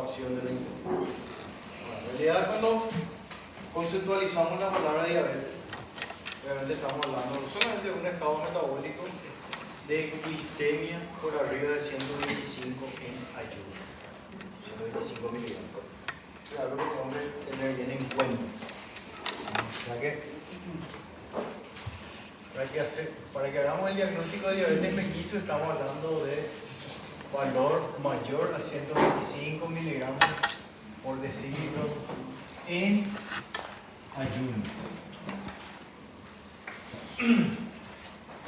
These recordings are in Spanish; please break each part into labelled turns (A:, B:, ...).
A: acción de la insulina. Bueno, en realidad, cuando conceptualizamos la palabra diabetes, obviamente estamos hablando no solamente de un estado metabólico de glicemia por arriba de 125 en ayuno, 125 miligramos. Es algo que tenemos que tener bien en cuenta. O sea que, para que hagamos el diagnóstico de diabetes mellitus, estamos hablando de valor mayor a 125 miligramos por decilitro en ayuno.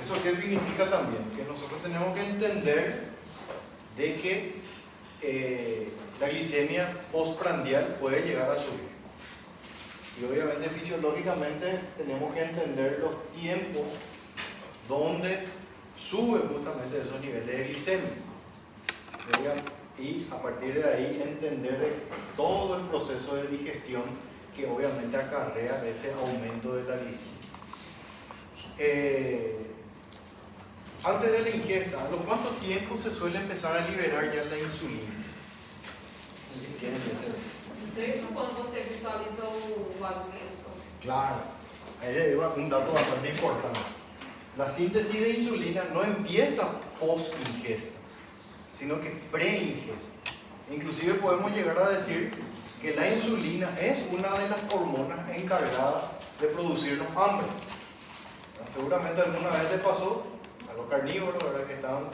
A: ¿Eso qué significa también? Que nosotros tenemos que entender de que la glicemia postprandial puede llegar a subir. Y obviamente fisiológicamente tenemos que entender los tiempos donde sube justamente esos niveles de glicemia. Y a partir de ahí entender todo el proceso de digestión que obviamente acarrea ese aumento de la glicemia. Antes de la ingesta, ¿a los cuántos tiempos se suele empezar a liberar ya la insulina?
B: Desde quando você visualiza o alimento?
A: Claro, ahí hay un dato bastante importante. La síntesis de insulina no empieza post-ingesta, sino que pre-ingesta. Inclusive podemos llegar a decir que la insulina es una de las hormonas encargadas de producirnos hambre. Seguramente alguna vez les pasó a los carnívoros, ¿verdad?, que estaban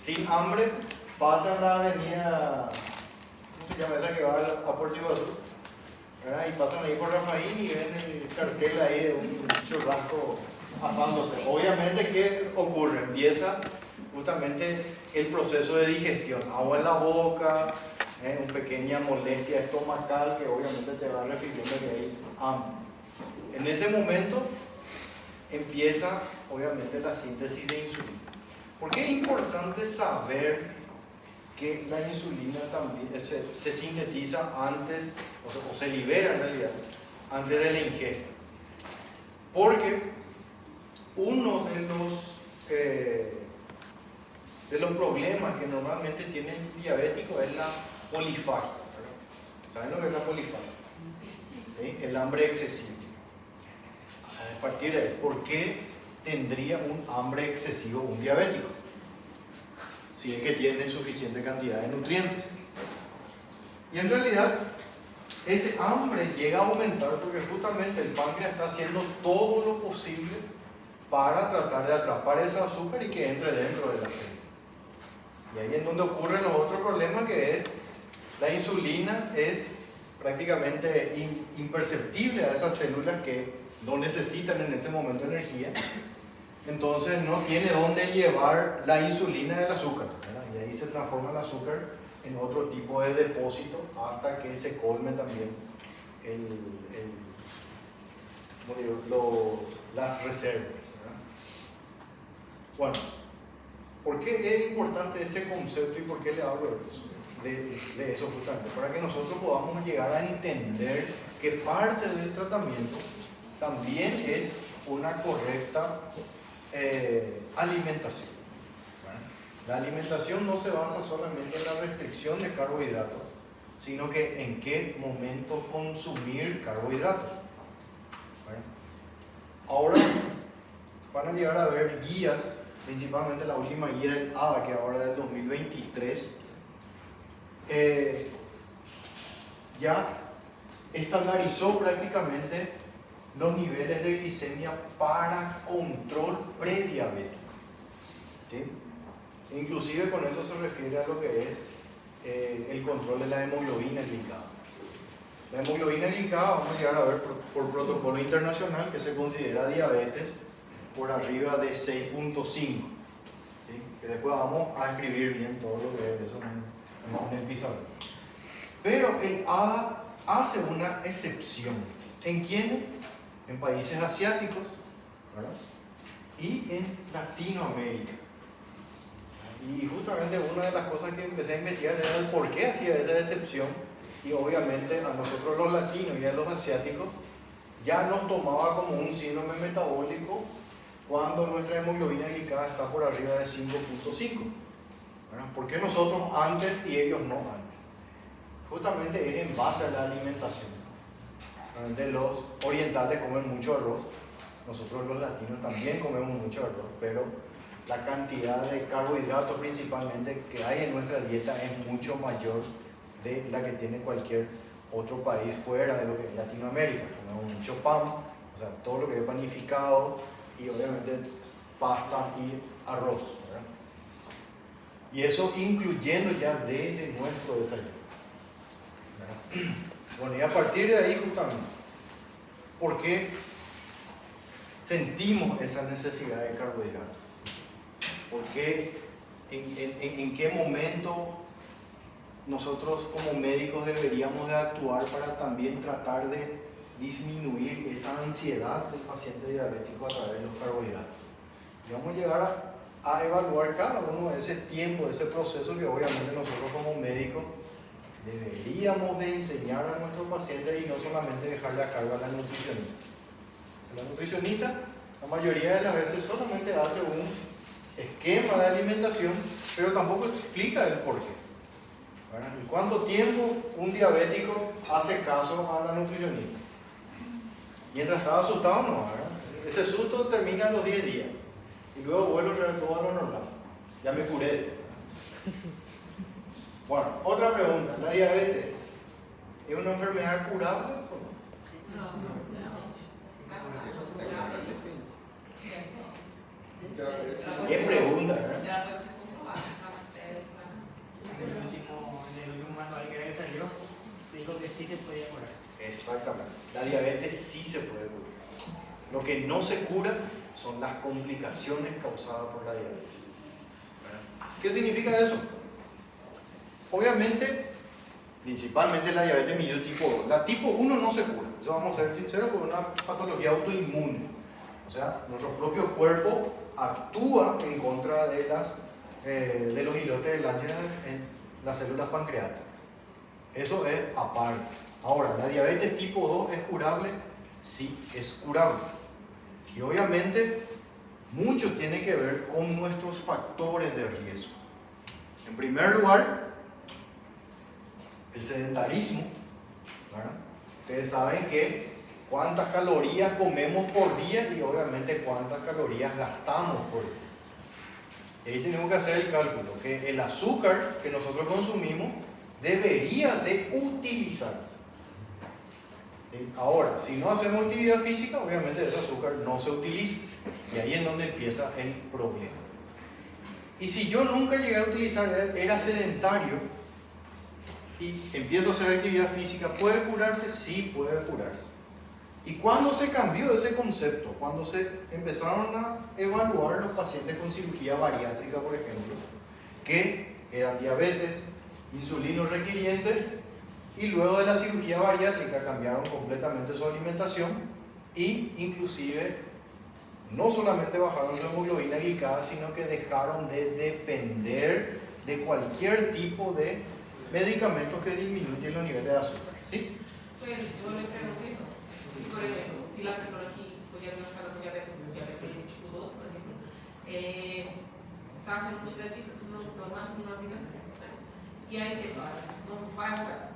A: sin hambre, pasan la avenida, ¿cómo se llama esa que va a Puerto Iguazú? ¿Verdad? Y pasan ahí por Rafaín y ven el cartel ahí de un churrasco asándose. Obviamente, ¿qué ocurre? Empieza justamente el proceso de digestión, agua en la boca, una pequeña molestia estomacal que obviamente te va refiriendo que hay hambre. En ese momento empieza obviamente la síntesis de insulina. ¿Por qué es importante saber que la insulina también se sintetiza antes, o se libera en realidad, antes de la ingesta? Porque uno de los problemas que normalmente tiene el diabético es la polifagia. ¿Saben lo que es la polifagia? ¿Sí? El hambre excesivo. A partir de ahí, ¿por qué tendría un hambre excesivo un diabético? Si es que tiene suficiente cantidad de nutrientes. Y en realidad, ese hambre llega a aumentar porque justamente el páncreas está haciendo todo lo posible para tratar de atrapar ese azúcar y que entre dentro de la célula. Y ahí es donde ocurren los otros problemas, que es la insulina es prácticamente imperceptible a esas células que no necesitan en ese momento energía. Entonces no tiene dónde llevar la insulina del azúcar, ¿verdad? Y ahí se transforma el azúcar en otro tipo de depósito hasta que se colme también las reservas, ¿verdad? Bueno, ¿por qué es importante ese concepto y por qué le hablo de eso justamente? Para que nosotros podamos llegar a entender que parte del tratamiento también es una correcta alimentación. ¿Bueno? La alimentación no se basa solamente en la restricción de carbohidratos, sino que en qué momento consumir carbohidratos. ¿Bueno? Ahora van a llegar a ver guías, principalmente la última guía del ADA, que ahora es del 2023, ya estandarizó prácticamente los niveles de glicemia para control prediabético. ¿Sí? Inclusive con eso se refiere a lo que es el control de la hemoglobina glicada. La hemoglobina glicada vamos a llegar a ver por protocolo internacional que se considera diabetes por arriba de 6.5. ¿Sí? Que después vamos a escribir bien todo lo que es eso en el pizarrón. Pero el ADA hace una excepción. ¿En quiénes? En países asiáticos, ¿verdad? Y en Latinoamérica. Y justamente una de las cosas que empecé a investigar era el por qué hacía esa excepción. Y obviamente a nosotros los latinos y a los asiáticos ya nos tomaba como un síndrome metabólico cuando nuestra hemoglobina glicada está por arriba de 5.5. ¿Por qué nosotros antes y ellos no antes? justamente es en base a la alimentación. Realmente los orientales comen mucho arroz, nosotros los latinos también comemos mucho arroz, pero la cantidad de carbohidratos principalmente que hay en nuestra dieta es mucho mayor de la que tiene cualquier otro país fuera de lo que es Latinoamérica. Comemos mucho pan, o sea, todo lo que es panificado y obviamente pasta y arroz, ¿verdad? Y eso incluyendo ya desde nuestro desayuno, ¿verdad? Bueno, y a partir de ahí justamente, ¿por qué sentimos esa necesidad de carbohidratos? ¿Por qué? ¿En qué momento nosotros como médicos deberíamos de actuar para también tratar de disminuir esa ansiedad del paciente diabético a través de los carbohidratos? Y vamos a llegar a evaluar cada uno de ese tiempo, de ese proceso que obviamente nosotros como médicos deberíamos de enseñar a nuestros pacientes y no solamente dejarle a cargo a la nutricionista. La nutricionista la mayoría de las veces solamente hace un esquema de alimentación, pero tampoco explica el porqué. ¿Y cuánto tiempo un diabético hace caso a la nutricionista? Mientras estaba asustado, no, ¿verdad? Ese susto termina en los 10 días y luego vuelve a todo a lo normal. Ya me curé de eso. Bueno, otra pregunta. ¿La diabetes es una enfermedad curable o no?
B: No.
A: ¿Qué pregunta, verdad?
C: En el manual que salió, dijo que sí se podía curar.
A: Exactamente. La diabetes sí se puede curar. Lo que no se cura son las complicaciones causadas por la diabetes. ¿Qué significa eso? Obviamente, principalmente la diabetes mellitus tipo 2. La tipo 1 no se cura. Eso vamos a ser sinceros, por una patología autoinmune. O sea, nuestro propio cuerpo actúa en contra de los islotes de Langerhans en las células pancreáticas. Eso es aparte. Ahora, ¿la diabetes tipo 2 es curable? Sí, es curable. Y obviamente, mucho tiene que ver con nuestros factores de riesgo. En primer lugar, el sedentarismo, ¿verdad? Ustedes saben que cuántas calorías comemos por día y obviamente cuántas calorías gastamos por día. Ahí tenemos que hacer el cálculo, que el azúcar que nosotros consumimos debería de utilizarse. Ahora, si no hacemos actividad física, obviamente ese azúcar no se utiliza. Y ahí es donde empieza el problema. Y si yo nunca llegué a utilizar, era sedentario, y empiezo a hacer actividad física, ¿puede curarse? Sí, puede curarse. ¿Y cuándo se cambió ese concepto? Cuando se empezaron a evaluar los pacientes con cirugía bariátrica, por ejemplo, que eran diabetes, insulinos requirientes, y luego de la cirugía bariátrica cambiaron completamente su alimentación y inclusive no solamente bajaron su hemoglobina glicada, sino que dejaron de depender de cualquier tipo de medicamentos que disminuyen los niveles de azúcar. ¿Sí?
D: Pues yo les pregunto, si por ejemplo, si la persona aquí fue diagnosticada con diabetes tipo 2, por ejemplo, está haciendo mucho déficit normal, una vida, y ahí se no va a jugar.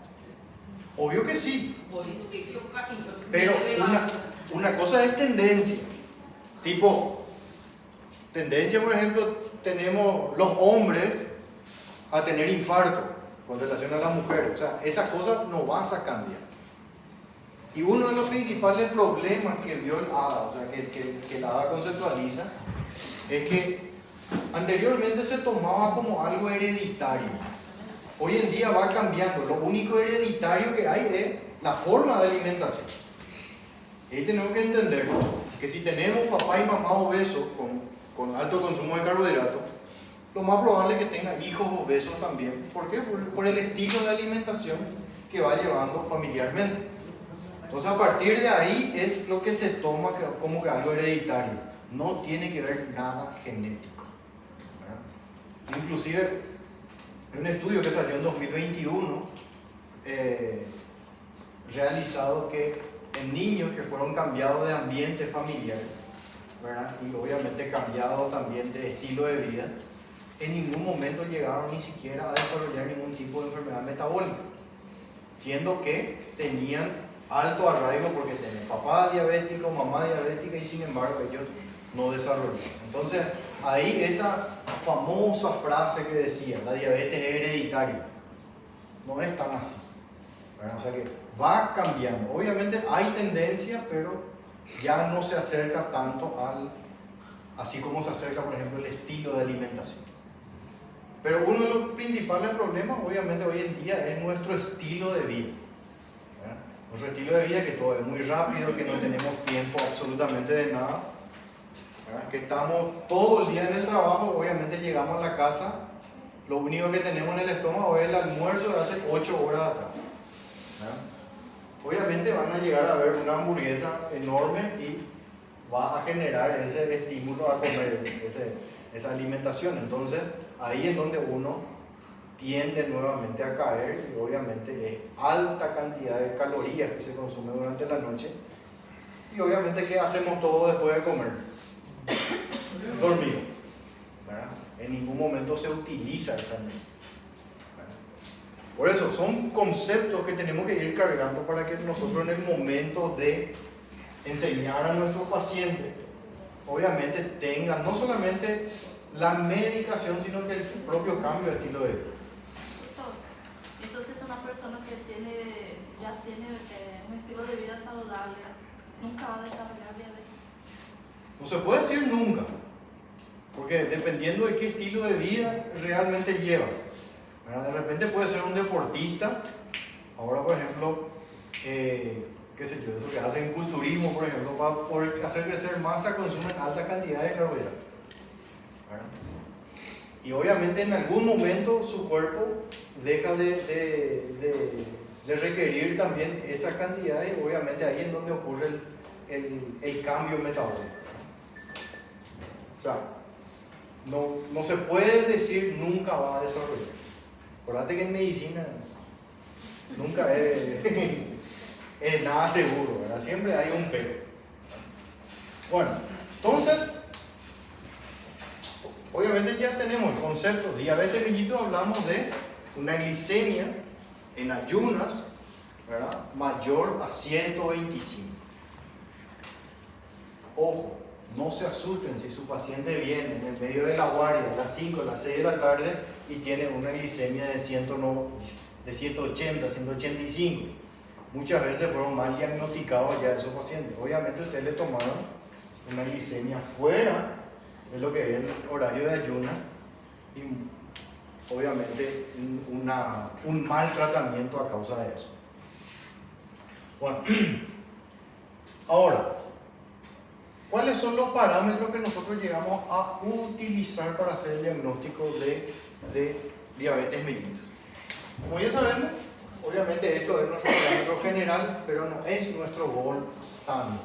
A: Obvio que sí,
D: Por eso que yo casi
A: pero una cosa es tendencia. Tipo, tendencia, por ejemplo, tenemos los hombres a tener infarto con relación a las mujeres. O sea, esa cosa no vas a cambiar. Y uno de los principales problemas que vio el ADA, o sea, que el ADA conceptualiza, es que anteriormente se tomaba como algo hereditario. Hoy en día va cambiando. Lo único hereditario que hay es la forma de alimentación. Y ahí tenemos que entender que si tenemos papá y mamá obesos con alto consumo de carbohidratos, lo más probable es que tenga hijos obesos también. ¿Por qué? Por el estilo de alimentación que va llevando familiarmente. Entonces, a partir de ahí es lo que se toma como que algo hereditario. No tiene que ver nada genético, ¿verdad? Inclusive, hay un estudio que salió en 2021 realizado que en niños que fueron cambiados de ambiente familiar, ¿verdad? Y obviamente cambiados también de estilo de vida, en ningún momento llegaron ni siquiera a desarrollar ningún tipo de enfermedad metabólica. siendo que tenían alto arraigo porque tenían papá diabético, mamá diabética y sin embargo ellos no desarrollaron. Entonces ahí esa famosa frase que decía, la diabetes es hereditaria, no es tan así, ¿verdad? O sea que va cambiando. Obviamente hay tendencia, pero ya no se acerca tanto así como se acerca, por ejemplo, el estilo de alimentación. Pero uno de los principales problemas, obviamente, hoy en día es nuestro estilo de vida, ¿verdad? Nuestro estilo de vida, que todo es muy rápido, que no tenemos tiempo absolutamente de nada, ¿verdad? Que estamos todo el día en el trabajo, obviamente llegamos a la casa, lo único que tenemos en el estómago es el almuerzo de hace 8 horas atrás, ¿verdad? Obviamente van a llegar a ver una hamburguesa enorme y va a generar ese estímulo a comer, esa alimentación. Entonces ahí es donde uno tiende nuevamente a caer y obviamente es alta cantidad de calorías que se consume durante la noche y obviamente ¿qué hacemos todo después de comer? Dormir, ¿verdad? En ningún momento se utiliza esa energía. Por eso son conceptos que tenemos que ir cargando para que nosotros en el momento de enseñar a nuestros pacientes obviamente tengan no solamente la medicación sino que el propio cambio de estilo de vida.
E: Entonces una persona que ya tiene un estilo de vida saludable nunca va a desarrollar diabetes.
A: No se puede decir nunca, porque dependiendo de qué estilo de vida realmente lleva. De repente puede ser un deportista, ahora por ejemplo, qué sé yo, eso que hacen culturismo, por ejemplo, para hacer crecer masa consumen alta cantidad de carbohidratos, ¿verdad? Y obviamente en algún momento su cuerpo deja de requerir también esa cantidad y obviamente ahí es donde ocurre el cambio metabólico. O sea, no se puede decir nunca va a desarrollar. Acordate que en medicina nunca es nada seguro, ¿verdad? Siempre hay un pero. Bueno, entonces, obviamente ya tenemos el concepto de diabetes mellitus, hablamos de una glicemia en ayunas, ¿verdad? Mayor a 125. Ojo, no se asusten si su paciente viene en el medio de la guardia a las 5, a las 6 de la tarde y tiene una glicemia de 180, 185. Muchas veces fueron mal diagnosticados ya esos pacientes. Obviamente ustedes le tomaron una glicemia fuera de lo que es el horario de ayunas y obviamente un mal tratamiento a causa de eso. Bueno, ahora, ¿cuáles son los parámetros que nosotros llegamos a utilizar para hacer el diagnóstico de diabetes mellitus? Como ya sabemos, obviamente esto es nuestro parámetro general, pero no es nuestro gold standard.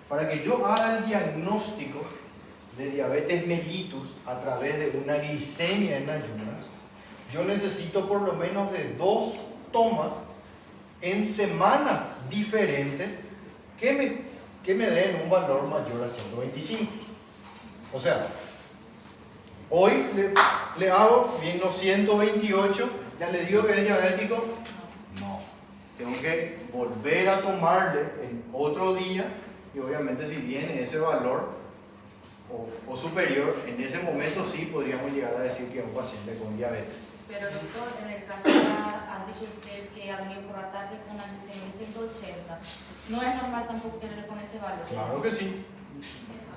A: Para que yo haga el diagnóstico de diabetes mellitus a través de una glicemia en ayunas, yo necesito por lo menos de 2 tomas en semanas diferentes que me den un valor mayor a 125. O sea, hoy le hago bien los 128, ya le digo que es diabético. No, tengo que volver a tomarle en otro día y obviamente si viene ese valor o superior, en ese momento sí podríamos llegar a decir que es un paciente con diabetes.
F: Pero doctor, en el caso ha dicho usted que ha venido por la tarde con una glicemia de 180. ¿No es normal tampoco que venga con este valor?
A: Claro que sí.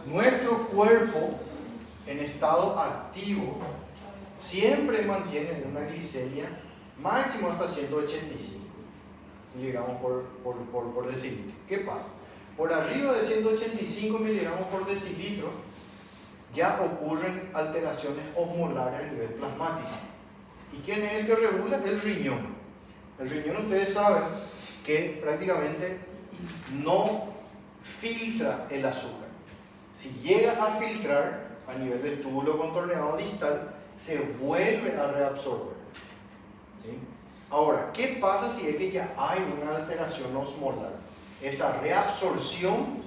A: Nuestro cuerpo en estado activo siempre mantiene una glicemia máximo hasta 185 miligramos por decilitro. ¿Qué pasa? Por arriba de 185 miligramos por decilitro ya ocurren alteraciones osmolares a nivel plasmático. ¿Y quién es el que regula? El riñón. El riñón, ustedes saben que prácticamente no filtra el azúcar. Si llega a filtrar a nivel del túbulo contorneado distal, se vuelve a reabsorber. ¿Sí? Ahora, ¿qué pasa si es que ya hay una alteración osmolar? Esa reabsorción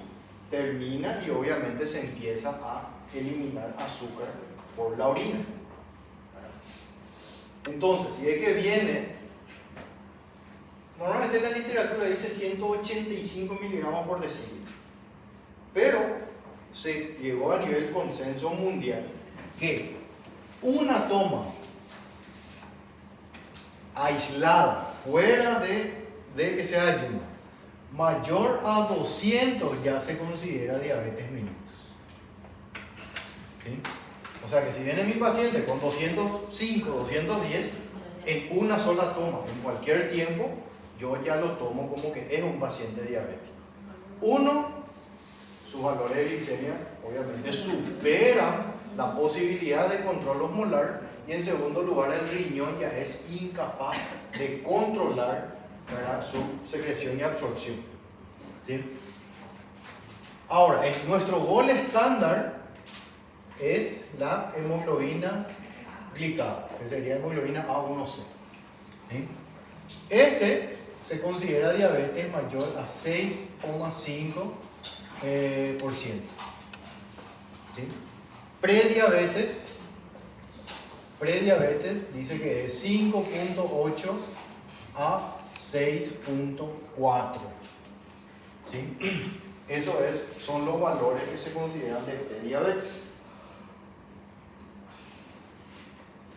A: termina y obviamente se empieza a eliminar azúcar por la orina. Entonces, si es que viene Normalmente la literatura dice 185 miligramos por decilitro. Pero se llegó a nivel consenso mundial que una toma aislada, fuera de que sea ayuno, mayor a 200 ya se considera diabetes mellitus. ¿Sí? O sea que si viene mi paciente con 205, 210, en una sola toma, en cualquier tiempo, yo ya lo tomo como que es un paciente diabético. Uno, sus valores de glicemia obviamente superan la posibilidad de control osmolar, y en segundo lugar el riñón ya es incapaz de controlar, ¿verdad?, su secreción y absorción. ¿Sí? Ahora, nuestro gol estándar es la hemoglobina glicada, que sería hemoglobina A1C. ¿Sí? Este se considera diabetes mayor a 6,5%. ¿Sí? Prediabetes dice que es 5,8 a 6,4. ¿Sí? Eso son los valores que se consideran de prediabetes.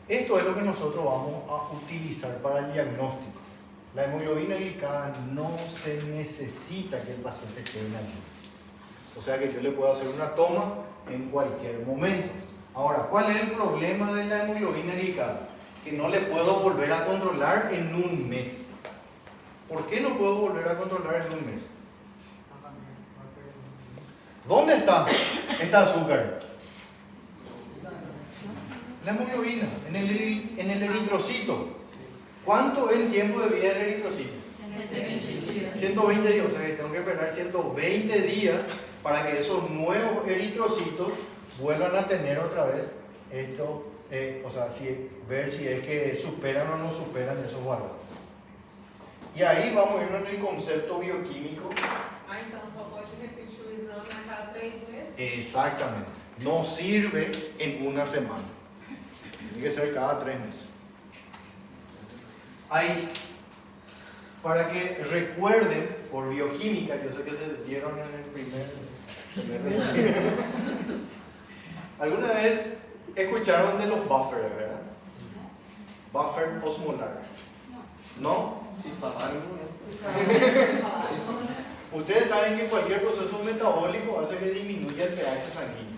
A: Esto es lo que nosotros vamos a utilizar para el diagnóstico. La hemoglobina glicada no se necesita que el paciente esté en ayuno. O sea que yo le puedo hacer una toma en cualquier momento. Ahora, ¿cuál es el problema de la hemoglobina glicada? Que no le puedo volver a controlar en un mes. ¿Por qué no puedo volver a controlar en un mes? ¿Dónde está esta azúcar? La hemoglobina, en el eritrocito. ¿Cuánto es el tiempo de vida del eritrocito? 120 días, o sea que tengo que esperar 120 días para que esos nuevos eritrocitos vuelvan a tener otra vez esto, o sea, ver si es que superan o no superan esos valores. Y ahí vamos a ir en el concepto bioquímico.
B: Ah, então só pode repetir o exame a cada 3 meses?
A: Exactamente. No sirve en una semana. Tiene que ser cada 3 meses. Ahí, para que recuerden por bioquímica, yo sé que se dieron en el primer ¿alguna vez escucharon de los buffers, verdad? Buffer osmolar. ¿No?
G: Si falaram,
A: Ustedes saben que cualquier proceso metabólico hace que disminuya el pH sanguíneo.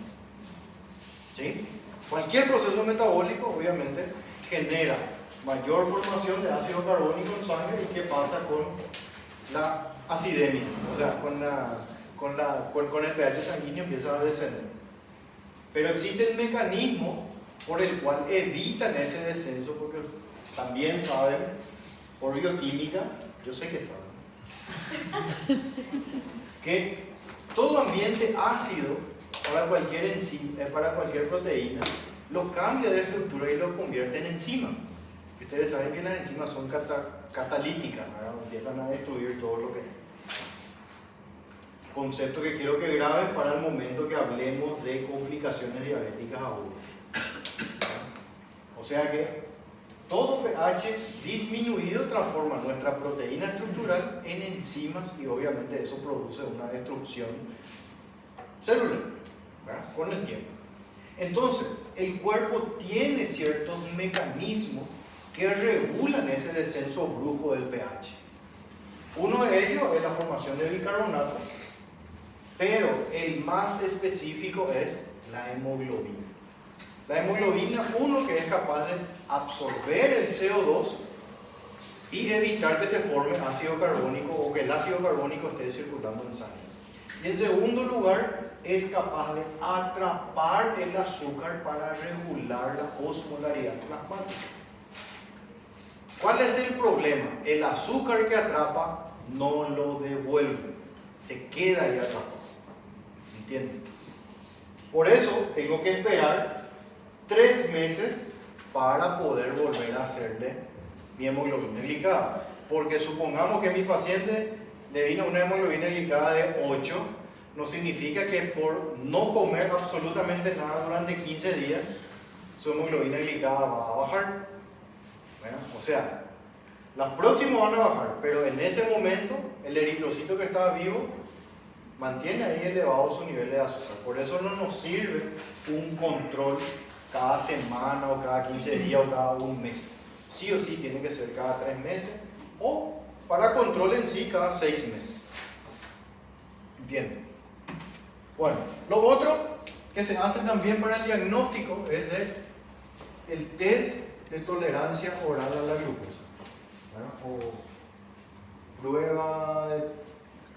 A: ¿Sí? Cualquier proceso metabólico obviamente genera mayor formación de ácido carbónico en sangre. ¿Y qué pasa con la acidemia? O sea, con el pH sanguíneo empieza a descender. Pero existe el mecanismo por el cual evitan ese descenso, porque también saben por bioquímica, yo sé que saben, que todo ambiente ácido para cualquier enzima, para cualquier proteína, lo cambia de estructura y lo convierte en enzima. Ustedes saben que las enzimas son catalíticas, ¿verdad? Empiezan a destruir todo lo que hay. Concepto que quiero que graben para el momento que hablemos de complicaciones diabéticas agudas. O sea que todo pH disminuido transforma nuestra proteína estructural en enzimas y obviamente eso produce una destrucción celular, ¿verdad?, con el tiempo. Entonces, el cuerpo tiene ciertos mecanismos que regulan ese descenso brusco del pH. Uno de ellos es la formación de bicarbonato, pero el más específico es la hemoglobina. La hemoglobina, uno, que es capaz de absorber el CO2 y evitar que se forme ácido carbónico o que el ácido carbónico esté circulando en sangre. Y en segundo lugar, es capaz de atrapar el azúcar para regular la osmolaridad plasmática. ¿Cuál es el problema? El azúcar que atrapa no lo devuelve, se queda ahí atrapado. ¿Entienden? Por eso tengo que esperar 3 meses para poder volver a hacerle mi hemoglobina glicada. Porque supongamos que a mi paciente le vino una hemoglobina glicada de 8, no significa que por no comer absolutamente nada durante 15 días, su hemoglobina glicada va a bajar. Bueno, o sea, Las próximas van a bajar, pero en ese momento el eritrocito que está vivo mantiene ahí elevado su nivel de azúcar. Por eso no nos sirve un control cada semana o cada 15 días o cada un mes. Sí o sí tiene que ser cada 3 meses o para control en sí cada 6 meses. ¿Entienden? Bueno, lo otro que se hace también para el diagnóstico es el test de tolerancia oral a la glucosa, ¿verdad? O prueba de,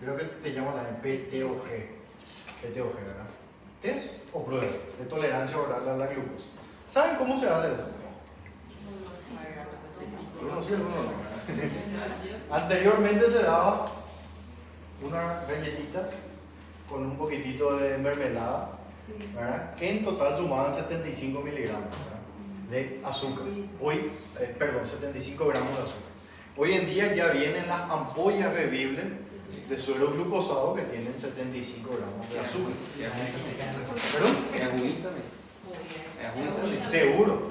A: creo que se llama la PTOG, ¿verdad? ¿Test o prueba de tolerancia oral a la glucosa? ¿Saben cómo se hace eso? Algunos sí, algunos no, ¿verdad? Anteriormente se daba una galletita con un poquitito de mermelada, ¿verdad? Que en total sumaban 75 miligramos, ¿verdad? De azúcar. Hoy, 75 gramos de azúcar. Hoy en día ya vienen las ampollas bebibles de suero glucosado que tienen 75 gramos de azúcar. ¿Perdón? Seguro.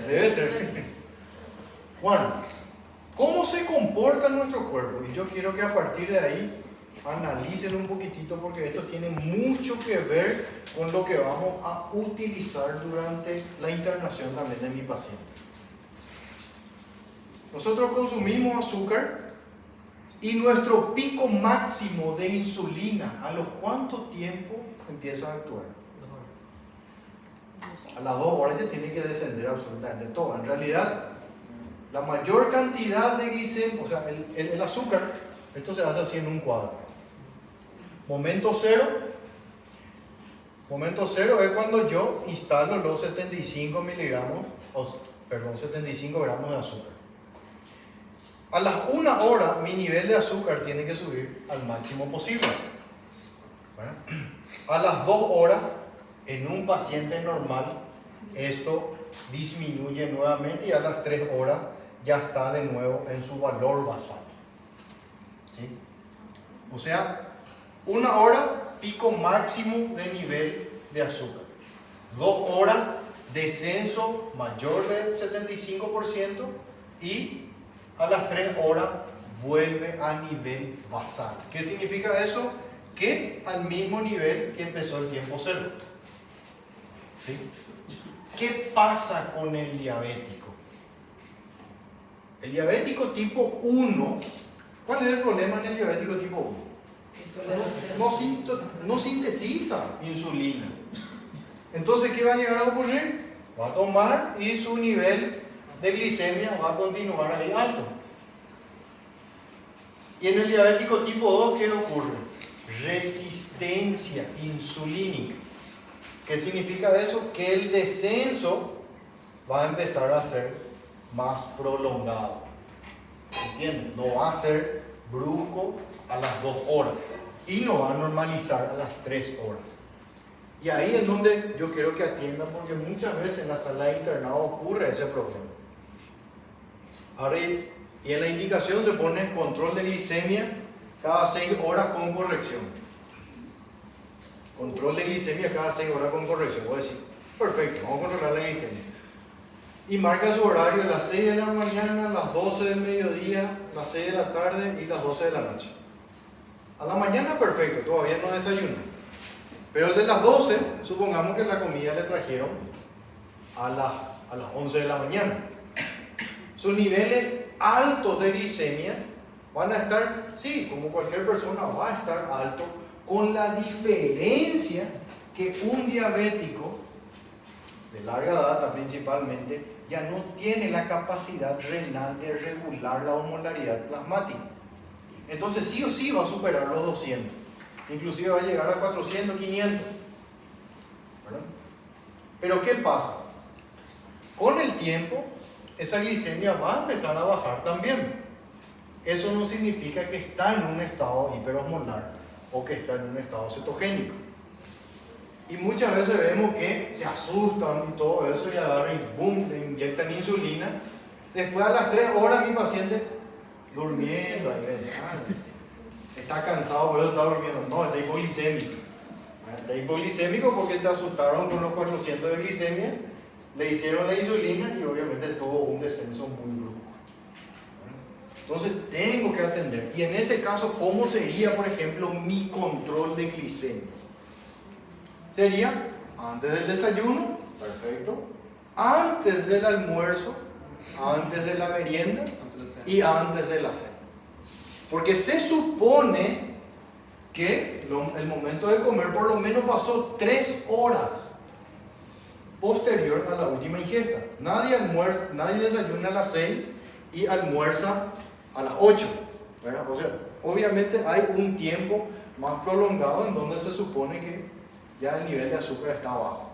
A: Debe ser. Bueno, ¿cómo se comporta nuestro cuerpo? Y yo quiero que a partir de ahí analicen un poquitito porque esto tiene mucho que ver con lo que vamos a utilizar durante la internación también de mi paciente. Nosotros consumimos azúcar y nuestro pico máximo de insulina, ¿a los cuánto tiempo empieza a actuar? A las 2 horas ya tiene que descender absolutamente todo. En realidad, la mayor cantidad de glicemia, o sea, el azúcar, esto se hace así en un cuadro. Momento cero es cuando yo instalo los 75 gramos de azúcar. A las 1 hora mi nivel de azúcar tiene que subir al máximo posible. ¿Verdad? A las 2 horas, en un paciente normal, esto disminuye nuevamente y a las 3 horas ya está de nuevo en su valor basal. ¿Sí? O sea, 1 hora, pico máximo de nivel de azúcar. 2 horas, descenso mayor del 75% y a las 3 horas vuelve a nivel basal. ¿Qué significa eso? Que al mismo nivel que empezó el tiempo cero. ¿Sí? ¿Qué pasa con el diabético? El diabético tipo 1, ¿cuál es el problema en el diabético tipo 1? No sintetiza insulina. Entonces, ¿qué va a llegar a ocurrir? Va a tomar y su nivel de glicemia va a continuar ahí alto. Y en el diabético tipo 2, ¿qué ocurre? Resistencia insulínica. ¿Qué significa eso? Que el descenso va a empezar a ser más prolongado. ¿Entienden? No va a ser brusco a las 2 horas y no va a normalizar a las 3 horas. Y ahí es donde yo quiero que atiendan, porque muchas veces en la sala de internado ocurre ese problema. Ahora, y en la indicación se pone control de glicemia cada 6 horas con corrección. Control de glicemia cada 6 horas con corrección. Voy a decir, perfecto, vamos a controlar la glicemia. Y marca su horario a las 6 de la mañana, las 12 del mediodía, las 6 de la tarde y las 12 de la noche. A la mañana perfecto, todavía no desayuno. Pero de las 12, supongamos que la comida le trajeron a las 11 de la mañana. Sus niveles altos de glicemia van a estar, sí, como cualquier persona va a estar alto, con la diferencia que un diabético de larga data principalmente ya no tiene la capacidad renal de regular la osmolaridad plasmática. Entonces sí o sí va a superar los 200, inclusive va a llegar a 400, 500. ¿Verdad? Pero ¿qué pasa? Con el tiempo esa glicemia va a empezar a bajar también. Eso no significa que está en un estado hiperosmolar o que está en un estado cetogénico. Y muchas veces vemos que se asustan y todo eso y agarran y boom, le inyectan insulina. Después a las 3 horas mi paciente durmiendo, ahí me dice, está cansado, por eso está durmiendo. No, está hipoglicémico. Está hipoglicémico porque se asustaron con los 400 de glicemia, le hicieron la insulina y obviamente tuvo un descenso muy brusco. Entonces tengo que atender. Y en ese caso, ¿cómo sería, por ejemplo, mi control de glicemia? Sería antes del desayuno, perfecto, antes del almuerzo, antes de la merienda y antes de la cena. Porque se supone que el momento de comer por lo menos pasó 3 horas posterior a la última ingesta. Nadie desayuna a las 6 y almuerza a las 8, ¿verdad? O sea, obviamente hay un tiempo más prolongado en donde se supone que ya el nivel de azúcar está bajo.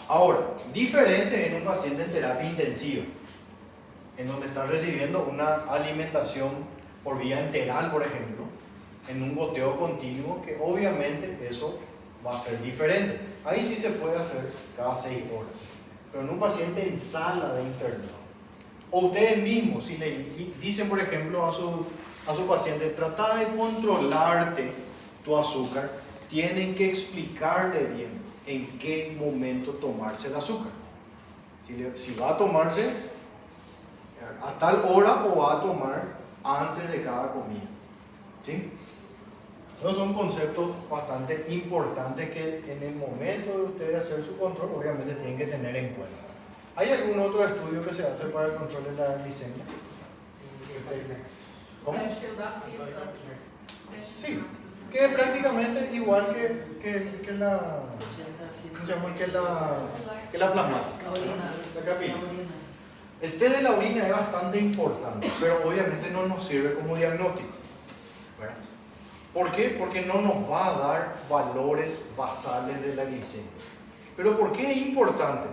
A: Ahora, diferente en un paciente en terapia intensiva, en donde está recibiendo una alimentación por vía enteral, por ejemplo, en un goteo continuo, que obviamente eso va a ser diferente. Ahí sí se puede hacer cada 6 horas. Pero en un paciente en sala de internado, o ustedes mismos, si le dicen, por ejemplo, a su paciente, trata de controlarte tu azúcar, tienen que explicarle bien en qué momento tomarse el azúcar. Si va a tomarse a tal hora o va a tomar antes de cada comida. ¿Sí? Esos son conceptos bastante importantes que en el momento de ustedes hacer su control, obviamente tienen que tener en cuenta. ¿Hay algún otro estudio que se hace para el control de la glicemia? ¿Cómo?
B: Teste da fita.
A: Sí, que es prácticamente igual que la, ¿cómo se llama? Que la plasmática, la capilar. El test de la orina es bastante importante, pero obviamente no nos sirve como diagnóstico, ¿verdad? ¿Por qué? Porque no nos va a dar valores basales de la glicemia. ¿Pero por qué es importante?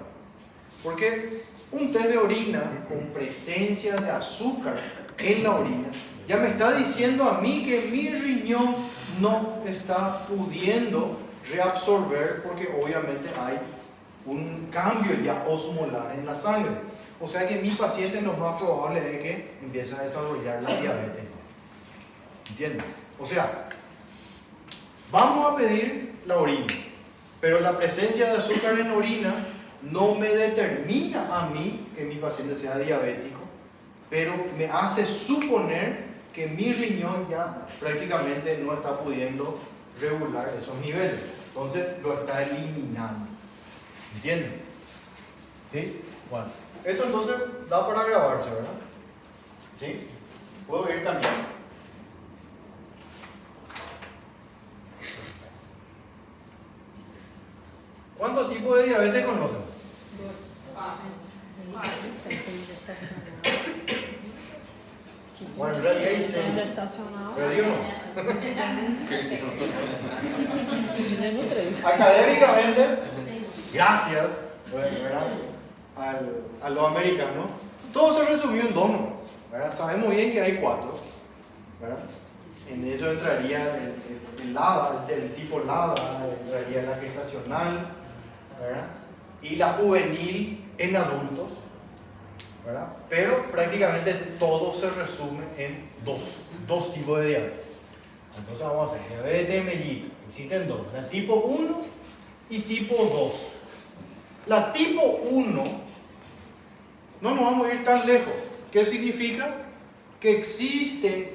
A: Porque un test de orina con presencia de azúcar en la orina ya me está diciendo a mí que mi riñón no está pudiendo reabsorber, porque obviamente hay un cambio ya osmolar en la sangre. O sea que mi paciente lo más probable es que empiece a desarrollar la diabetes. ¿Entienden? O sea, vamos a pedir la orina, pero la presencia de azúcar en orina no me determina a mí que mi paciente sea diabético, pero me hace suponer que mi riñón ya prácticamente no está pudiendo regular esos niveles. Entonces lo está eliminando. ¿Entienden? ¿Sí? Bueno, esto entonces da para grabarse, ¿verdad? ¿Sí? Puedo ir cambiando. ¿Cuántos tipos de diabetes conocen? Bueno, en realidad hay 6. Pero digo no. Académicamente, gracias, ¿verdad? A los americanos, todo se resumió en 2, ¿verdad? Sabemos bien que hay 4, ¿verdad? En eso entraría el LADA, el tipo LADA, entraría la gestacional, ¿verdad? Y la juvenil en adultos, ¿verdad? Pero prácticamente todo se resume en 2 tipos de diabetes. Entonces vamos a hacer diabetes mellito, existen 2, la tipo 1 y tipo 2. La tipo 1, no nos vamos a ir tan lejos. ¿Qué significa? Que existe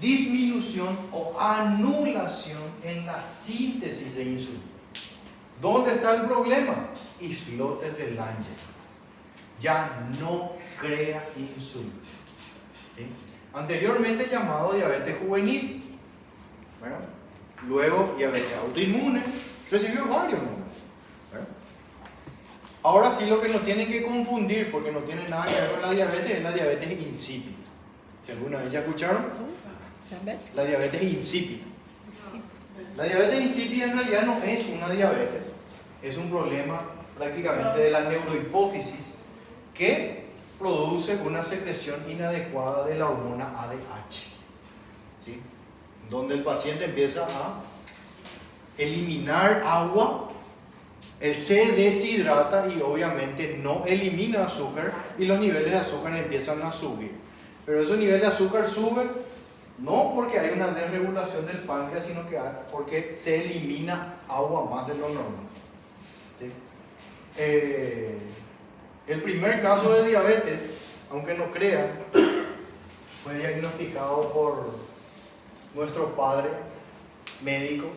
A: disminución o anulación en la síntesis de insulina. ¿Dónde está el problema? Islotes de Langerhans. Ya no crea insulina. ¿Sí? Anteriormente llamado diabetes juvenil, ¿verdad? Luego diabetes autoinmune, recibió varios nombres, ¿verdad? Ahora sí, lo que nos tienen que confundir, porque no tiene nada que ver con la diabetes, es la diabetes insípida. ¿Si alguna vez ya escucharon? La diabetes insípida. La diabetes insípida en realidad no es una diabetes, es un problema prácticamente de la neurohipófisis que produce una secreción inadecuada de la hormona ADH, ¿sí? Donde el paciente empieza a eliminar agua, él se deshidrata y obviamente no elimina azúcar y los niveles de azúcar empiezan a subir. Pero esos niveles de azúcar suben no porque hay una desregulación del páncreas, sino que porque se elimina agua más de lo normal. ¿Sí? El primer caso de diabetes, aunque no crean, fue diagnosticado por nuestro padre médico.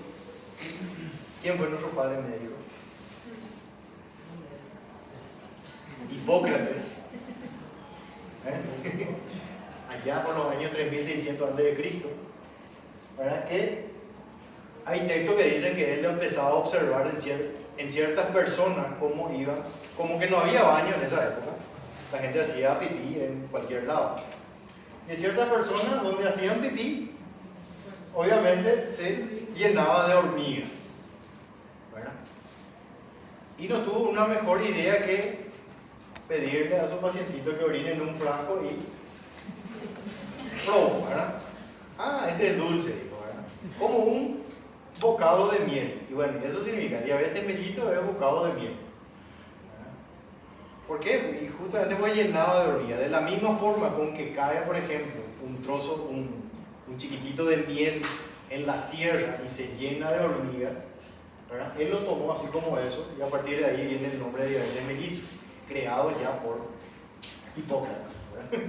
A: ¿Quién fue nuestro padre médico? Hipócrates. Allá por los años 3600 a.C. ¿Verdad? Que hay textos que dicen que él empezaba a observar en ciertas personas cómo iban, como que no había baño en esa época. La gente hacía pipí en cualquier lado. Y en ciertas personas donde hacían pipí, obviamente se llenaba de hormigas. ¿Verdad? Y no tuvo una mejor idea que pedirle a su pacientito que orine en un frasco y probó, ¿verdad? Ah, este es dulce, dijo, ¿verdad? Como un bocado de miel. Y bueno, eso significa, diabetes mellito es bocado de miel. ¿Verdad? ¿Por qué? Y justamente fue llenado de hormigas. De la misma forma con que cae, por ejemplo, un trozo, un chiquitito de miel en la tierra y se llena de hormigas, ¿verdad? Él lo tomó así como eso, y a partir de ahí viene el nombre de diabetes mellito, creado ya por Hipócrates, ¿verdad?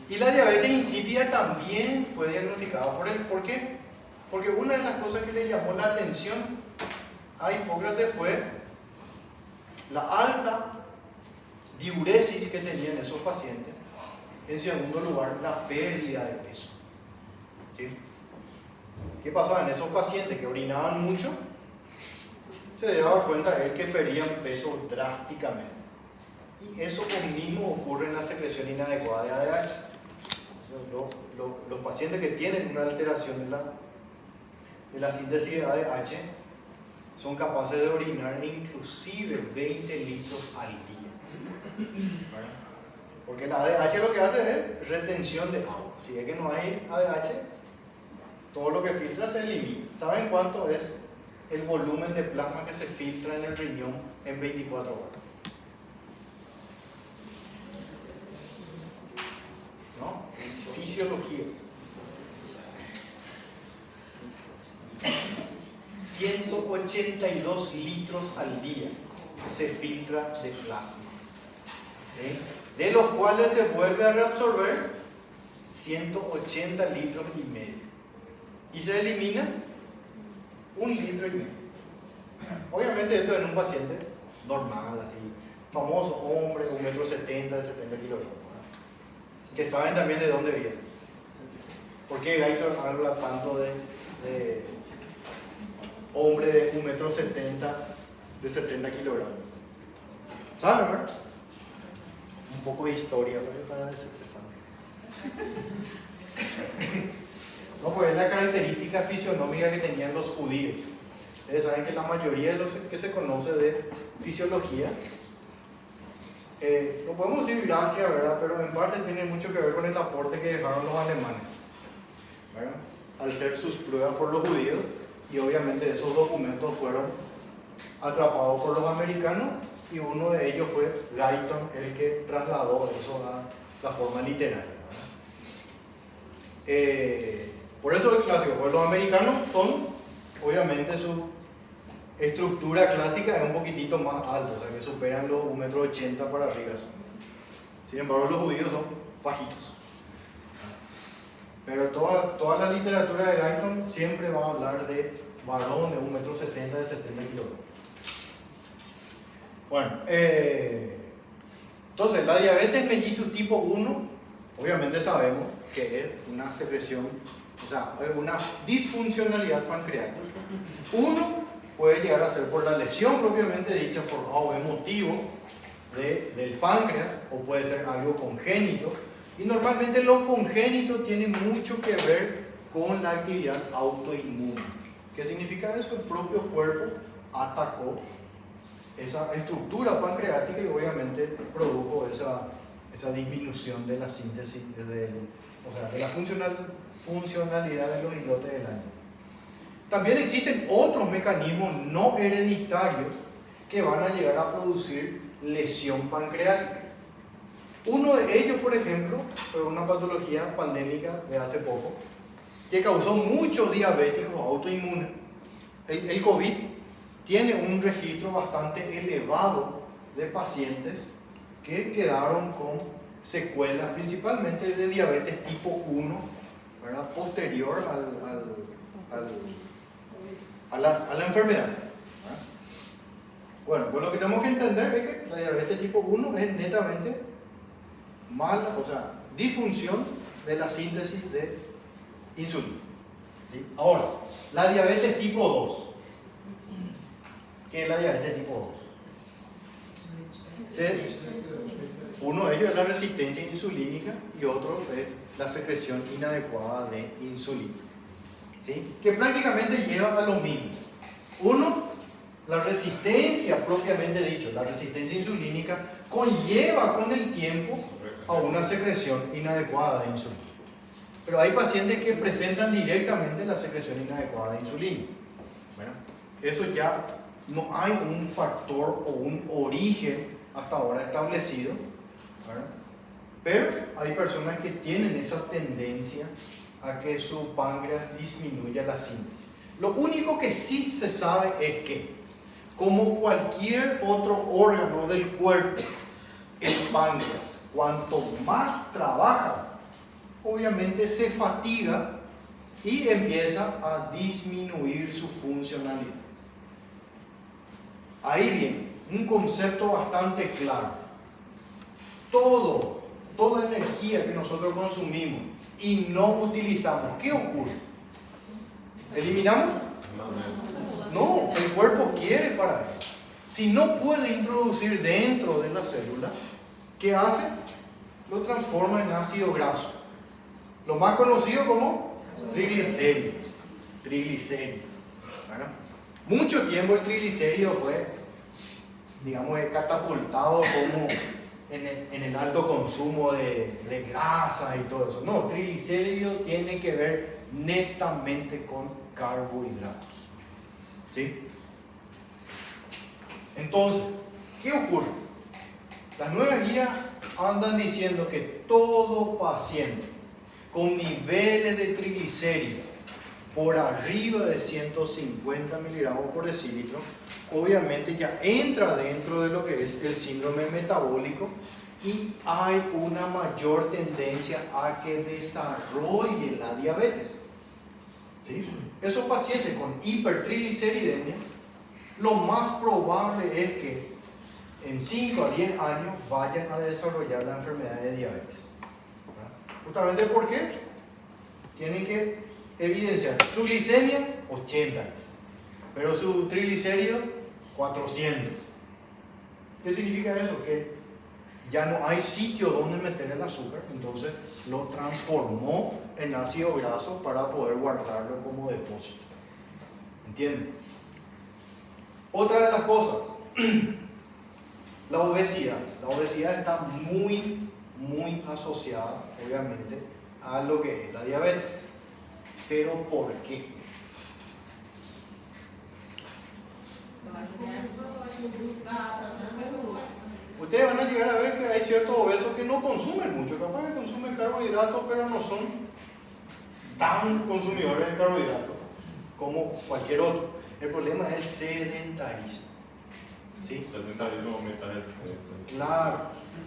A: Y la diabetes insípida también fue diagnosticada por él. ¿Por qué? Porque una de las cosas que le llamó la atención a Hipócrates fue la alta diuresis que tenían esos pacientes. En segundo lugar, la pérdida de peso. ¿Sí? ¿Qué pasaba en esos pacientes que orinaban mucho? Se daba cuenta él que perdían peso drásticamente. Y eso mismo ocurre en la secreción inadecuada de ADH. Los pacientes que tienen una alteración de la síntesis de ADH son capaces de orinar inclusive 20 litros al día. ¿Verdad? Porque la ADH lo que hace es retención de agua. Si es que no hay ADH, todo lo que filtra se elimina. ¿Saben cuánto es el volumen de plasma que se filtra en el riñón en 24 horas? ¿No? Fisiología. 182 litros al día se filtra de plasma, ¿sí? De los cuales se vuelve a reabsorber 180 litros y medio. Y se elimina 1 litro y medio. Obviamente esto en un paciente normal, así, famoso hombre, 1,70 m, de 70 kilogramos, que saben también de dónde viene. ¿Por qué Guyton habla tanto de hombre de 1,70 m, de 70 kilogramos? ¿Saben, verdad? Un poco de historia para desestresar. No, pues es la característica fisionómica que tenían los judíos. Ustedes saben que la mayoría de los que se conoce de fisiología, no podemos decir gracia, ¿verdad? Pero en parte tiene mucho que ver con el aporte que dejaron los alemanes, ¿verdad? Al ser sus pruebas por los judíos, y obviamente esos documentos fueron atrapados por los americanos, y uno de ellos fue Guyton, el que trasladó eso a la forma literaria, ¿verdad? Por eso el clásico, pues los americanos son, obviamente su estructura clásica es un poquitito más alta, o sea que superan los 1,80 m para arriba. Sin embargo, los judíos son bajitos. Pero toda la literatura de Guyton siempre va a hablar de varón de 1,70 m, de 70 kilogramos. Bueno, entonces la diabetes mellitus tipo 1, obviamente sabemos que es una secreción, o sea, una disfuncionalidad pancreática. Uno puede llegar a ser por la lesión propiamente dicha, por algo emotivo del páncreas, o puede ser algo congénito. Y normalmente lo congénito tiene mucho que ver con la actividad autoinmune. ¿Qué significa eso? El propio cuerpo atacó esa estructura pancreática y obviamente produjo esa disminución de la síntesis, o sea, de la funcionalidad de los islotes del año. También existen otros mecanismos no hereditarios que van a llegar a producir lesión pancreática. Uno de ellos, por ejemplo, fue una patología pandémica de hace poco que causó muchos diabéticos autoinmunes. El COVID tiene un registro bastante elevado de pacientes que quedaron con secuelas principalmente de diabetes tipo 1, ¿verdad? Posterior a la enfermedad. ¿Verdad? Bueno, pues lo que tenemos que entender es que la diabetes tipo 1 es netamente mala, o sea, disfunción de la síntesis de insulina. ¿Sí? Ahora, la diabetes tipo 2. ¿Qué es la diabetes tipo 2? Uno de ellos es la resistencia insulínica y otro es la secreción inadecuada de insulina. ¿Sí? Que prácticamente lleva a lo mismo. Uno, la resistencia propiamente dicho, la resistencia insulínica conlleva con el tiempo a una secreción inadecuada de insulina. Pero hay pacientes que presentan directamente la secreción inadecuada de insulina. Bueno, eso ya no hay un factor o un origen hasta ahora establecido, ¿verdad? Pero hay personas que tienen esa tendencia a que su páncreas disminuya la síntesis. Lo único que sí se sabe es que, como cualquier otro órgano del cuerpo, el páncreas, cuanto más trabaja, obviamente se fatiga y empieza a disminuir su funcionalidad. Ahí viene un concepto bastante claro. Toda energía que nosotros consumimos y no utilizamos, ¿qué ocurre? ¿Eliminamos? No, el cuerpo quiere para él. Si no puede introducir dentro de la célula, ¿qué hace? Lo transforma en ácido graso. Lo más conocido como triglicéridos. ¿Verdad? Mucho tiempo el triglicérido fue, digamos, catapultado como en el alto consumo de grasa y todo eso. No, triglicérido tiene que ver netamente con carbohidratos. ¿Sí? Entonces, ¿qué ocurre? Las nuevas guías andan diciendo que todo paciente con niveles de triglicéridos por arriba de 150 miligramos por decilitro, obviamente ya entra dentro de lo que es el síndrome metabólico y hay una mayor tendencia a que desarrolle la diabetes. ¿Sí? Esos pacientes con hipertrigliceridemia, lo más probable es que en 5 a 10 años vayan a desarrollar la enfermedad de diabetes. ¿Verdad? Justamente porque tienen que evidenciar su glicemia 80, pero su triglicérido 400. ¿Qué significa eso? Que ya no hay sitio donde meter el azúcar, entonces lo transformó en ácido graso para poder guardarlo como depósito. ¿Entienden? Otra de las cosas, la obesidad. La obesidad está muy asociada, obviamente, a lo que es la diabetes. ¿Pero por qué? Ustedes van a llegar a ver que hay ciertos obesos que no consumen mucho, capaz que consumen carbohidratos, pero no son tan consumidores de carbohidratos como cualquier otro. El problema es el sedentarismo. ¿Sí?
G: Sedentarismo aumenta el estrés.
A: Claro.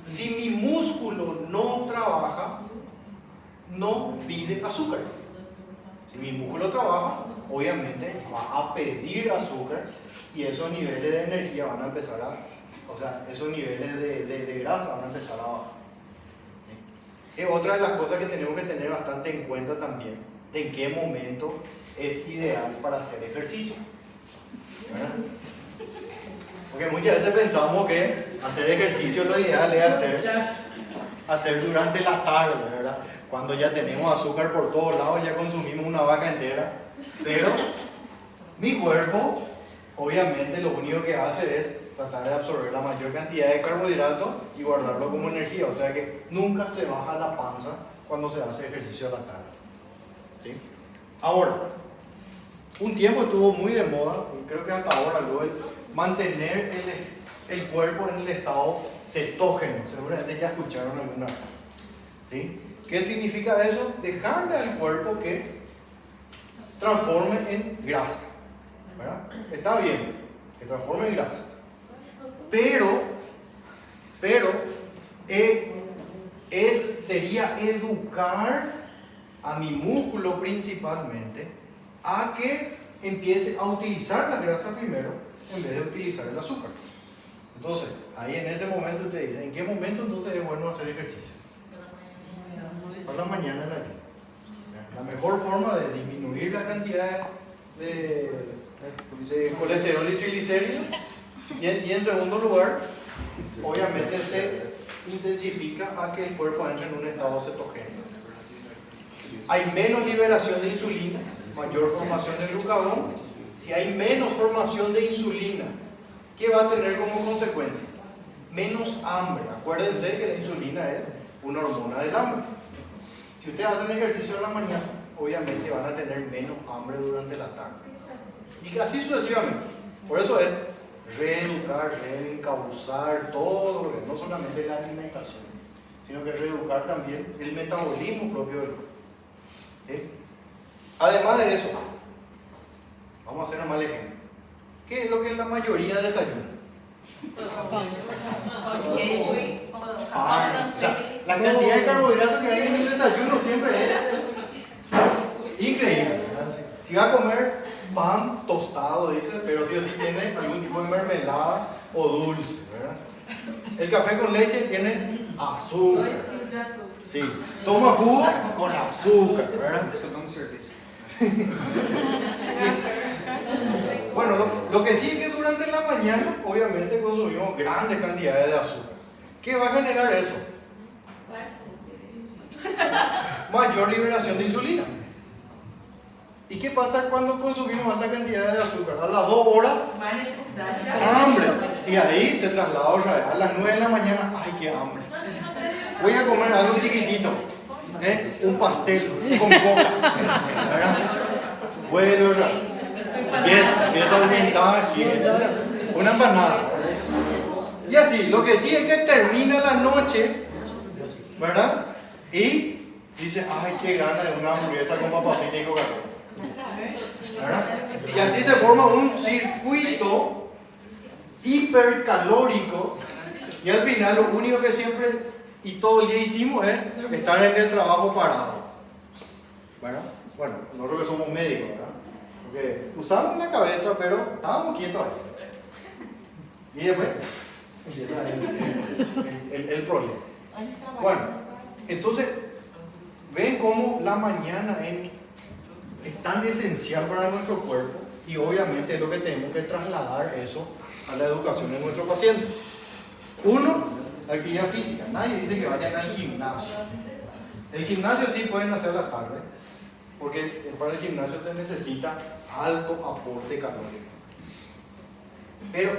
A: Si mi músculo no trabaja, no pide azúcar. Si mi músculo trabaja, obviamente va a pedir azúcar y esos niveles de energía van a empezar esos niveles de grasa van a empezar a bajar. ¿Sí? Es otra de las cosas que tenemos que tener bastante en cuenta también, de en qué momento es ideal para hacer ejercicio. ¿Verdad? Porque muchas veces pensamos que hacer ejercicio lo ideal es hacer durante la tarde, ¿verdad? Cuando ya tenemos azúcar por todos lados, ya consumimos una vaca entera. Pero mi cuerpo, obviamente, lo único que hace es tratar de absorber la mayor cantidad de carbohidratos y guardarlo como energía. O sea que nunca se baja la panza cuando se hace ejercicio a la tarde. ¿Sí? Ahora, un tiempo estuvo muy de moda, y creo que hasta ahora luego, mantener el cuerpo en el estado cetógeno. Seguramente ya escucharon alguna vez. ¿Sí? ¿Qué significa eso? Dejarle al cuerpo que transforme en grasa. ¿Verdad? Está bien, que transforme en grasa. Pero sería educar a mi músculo principalmente a que empiece a utilizar la grasa primero en vez de utilizar el azúcar. Entonces, ahí en ese momento usted dice, ¿en qué momento entonces es bueno hacer ejercicio? Por la mañana en la ayuno. La mejor forma de disminuir la cantidad de colesterol y triglicéridos. Y en segundo lugar, obviamente se intensifica a que el cuerpo entre en un estado cetogénico. Hay menos liberación de insulina, mayor formación de glucagón. Si hay menos formación de insulina, ¿qué va a tener como consecuencia? Menos hambre. Acuérdense que la insulina es una hormona del hambre. Si ustedes hacen ejercicio en la mañana, obviamente van a tener menos hambre durante la tarde. Y así sucesivamente. Por eso es reeducar, reencauzar todo lo que es, no solamente la alimentación, sino que reeducar también el metabolismo propio del cuerpo. ¿Sí? Además de eso, vamos a hacer un mal ejemplo. ¿Qué es lo que la mayoría desayuna? O sea, la cantidad de carbohidratos que hay en el desayuno siempre es increíble. Si va a comer pan tostado, dice, pero sí o sí tiene algún tipo de mermelada o dulce, ¿verdad? El café con leche tiene azúcar. Sí, toma jugo con azúcar, ¿verdad? Bueno, lo que sí es que durante la mañana, obviamente, consumimos grandes cantidades de azúcar. ¿Qué va a generar eso? Mayor liberación de insulina. ¿Y qué pasa cuando consumimos alta cantidad de azúcar? A las 2 horas,
D: Más necesidad.
A: hambre. Y ahí se traslada otra vez. A las 9 de la mañana, ¡ay, qué hambre! Voy a comer algo chiquitito. Un pastel con coca. ¿Verdad? Vuelve otra vez. Empieza a aumentar, sí, una empanada. Y así, lo que sí es que termina la noche, ¿verdad? Y dice, ¡ay, qué gana de una hamburguesa con papas fritas y Coca-Cola! ¿Verdad? Y así se forma un circuito hipercalórico y al final lo único que siempre y todo el día hicimos es estar en el trabajo parado. ¿Verdad? Bueno, nosotros que somos médicos, ¿verdad? Porque usamos la cabeza, pero estábamos quietos ahí. Y después empieza el problema. Bueno, entonces, ven cómo la mañana es tan esencial para nuestro cuerpo y obviamente es lo que tenemos que trasladar eso a la educación de nuestro paciente. Uno, la actividad física. Nadie dice que vayan al gimnasio. El gimnasio sí pueden hacer la tarde, porque para el gimnasio se necesita alto aporte calórico. Pero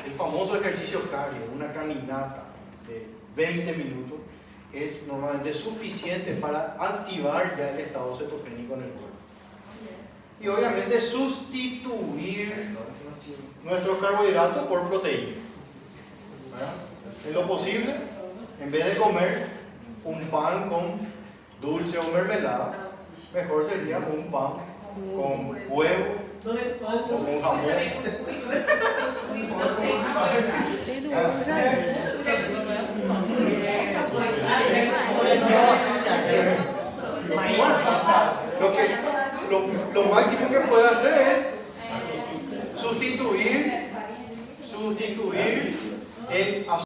A: el famoso ejercicio cardio, una caminata de 20 minutos, es normalmente suficiente para activar ya el estado cetogénico en el cuerpo. Y obviamente sustituir nuestros carbohidratos por proteínas. En lo posible, en vez de comer un pan con dulce o mermelada, mejor sería un pan con huevo, con jamón. Lo máximo que puede hacer